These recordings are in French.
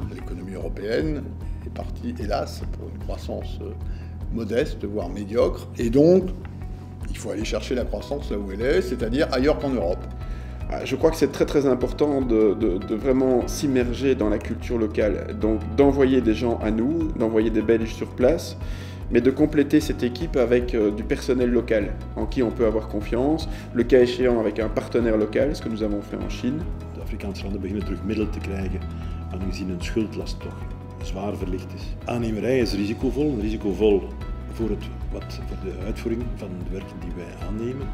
L'économie européenne est partie, hélas, pour une croissance modeste, voire médiocre, et donc il faut aller chercher la croissance là où elle est, c'est-à-dire ailleurs qu'en Europe. Je crois que c'est très important de vraiment s'immerger dans la culture locale, donc d'envoyer des gens à nous, d'envoyer des Belges sur place, mais de compléter cette équipe avec du personnel local, en qui on peut avoir confiance, le cas échéant avec un partenaire local, ce que nous avons fait en Chine. De Afrikaanse landen beginnen terug middelen te krijgen, aangezien hun schuldlast toch zwaar verlicht is. Aannemerij is risicovol voor de uitvoering van de werken die wij aannemen.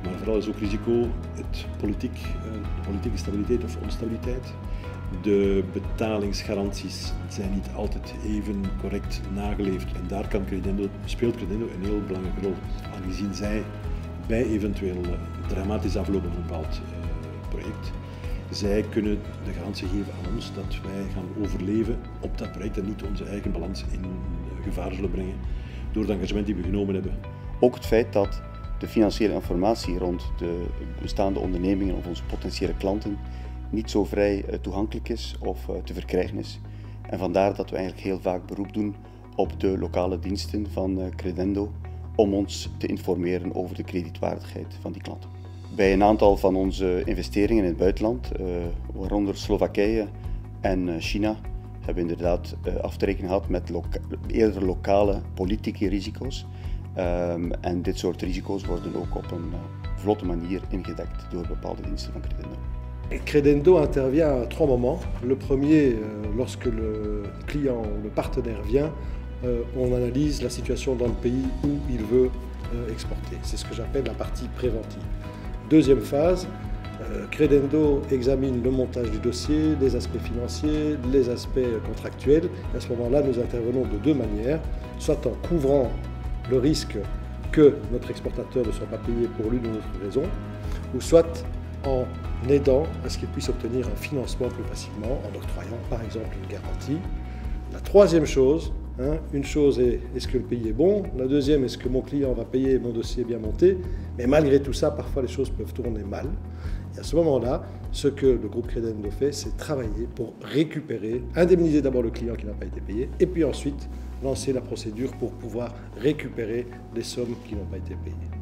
Maar vooral is ook risico de politieke stabiliteit of onstabiliteit. De betalingsgaranties zijn niet altijd even correct nageleefd en daar speelt Credendo een heel belangrijke rol, aangezien zij bij eventueel dramatisch aflopen van een bepaald project, zij kunnen de garantie geven aan ons dat wij gaan overleven op dat project en niet onze eigen balans in gevaar zullen brengen door het engagement die we genomen hebben. Ook het feit dat de financiële informatie rond de bestaande ondernemingen of onze potentiële klanten niet zo vrij toegankelijk is of te verkrijgen is. En vandaar dat we eigenlijk heel vaak beroep doen op de lokale diensten van Credendo om ons te informeren over de kredietwaardigheid van die klanten. Bij een aantal van onze investeringen in het buitenland, waaronder Slowakije en China, hebben we inderdaad af te rekenen gehad met eerder lokale politieke risico's. En dit soort risico's worden ook op een vlotte manier ingedekt door bepaalde diensten van Credendo. Credendo intervient à trois moments. Le premier, lorsque le client ou le partenaire vient, on analyse la situation dans le pays où il veut exporter. C'est ce que j'appelle la partie préventive. Deuxième phase, Credendo examine le montage du dossier, les aspects financiers, les aspects contractuels. Et à ce moment-là, nous intervenons de deux manières, soit en couvrant le risque que notre exportateur ne soit pas payé pour l'une ou l'autre raison, ou soit en aidant à ce qu'il puisse obtenir un financement plus facilement, en octroyant par exemple une garantie. La troisième chose, une chose est est-ce que le pays est bon, la deuxième est-ce que mon client va payer et mon dossier est bien monté, mais malgré tout ça, parfois les choses peuvent tourner mal. Et à ce moment-là, ce que le groupe Credendo fait, c'est travailler pour récupérer, indemniser d'abord le client qui n'a pas été payé, et puis ensuite lancer la procédure pour pouvoir récupérer les sommes qui n'ont pas été payées.